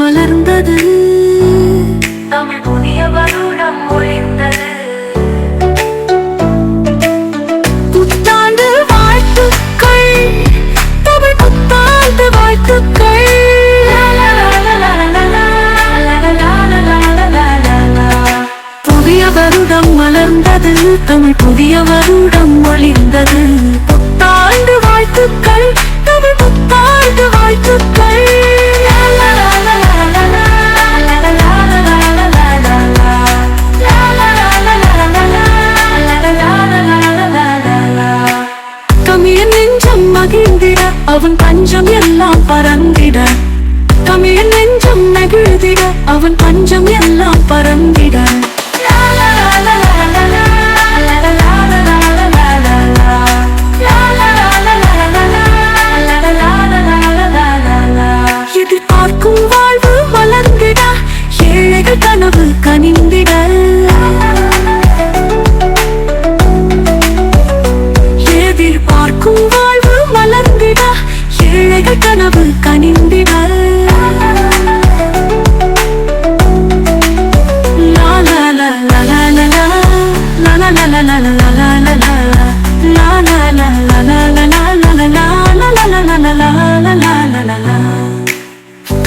மலர்ந்தது, தமிழ் புதிய வருடம் ஒளிர்ந்தது. புத்தாண்டு வாழ்த்துக்கள், தமிழ் புத்தாண்டு வாழ்த்துக்கள். புதிய வருடம் மலர்ந்தது, தமிழ் புதிய வருடம் ஒளிர்ந்தது. புத்தாண்டு வாழ்த்துக்கள், தமிழ் புத்தாண்டு வாழ்த்துக்கள். தமிழன் நெஞ்சம் மகிழ்ந்திட, அவன் பஞ்சம் எல்லாம் பறந்திட. தமிழன் நெஞ்சம் நெகிழ்ந்திட, அவன் பஞ்சம் எல்லாம் பறந்திட. எதிர்பார்க்கும் வாழ்வு மலர்ந்திட, ஏழைகள் கனவு கனிந்திட. எதிர்பார்க்கும் வாழ்வு மலர்ந்திட, ஏழைகள் கனவு கனிந்திட.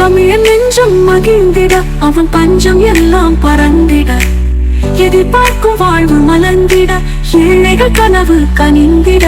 தமிழன் நெஞ்சம் மகிழ்ந்திட, அவன் பஞ்சம் எல்லாம் பறந்திட. எதிர்பார்க்கும் வாழ்வு மலர்ந்திட, ஏழைகள் கனவு கனிந்திட.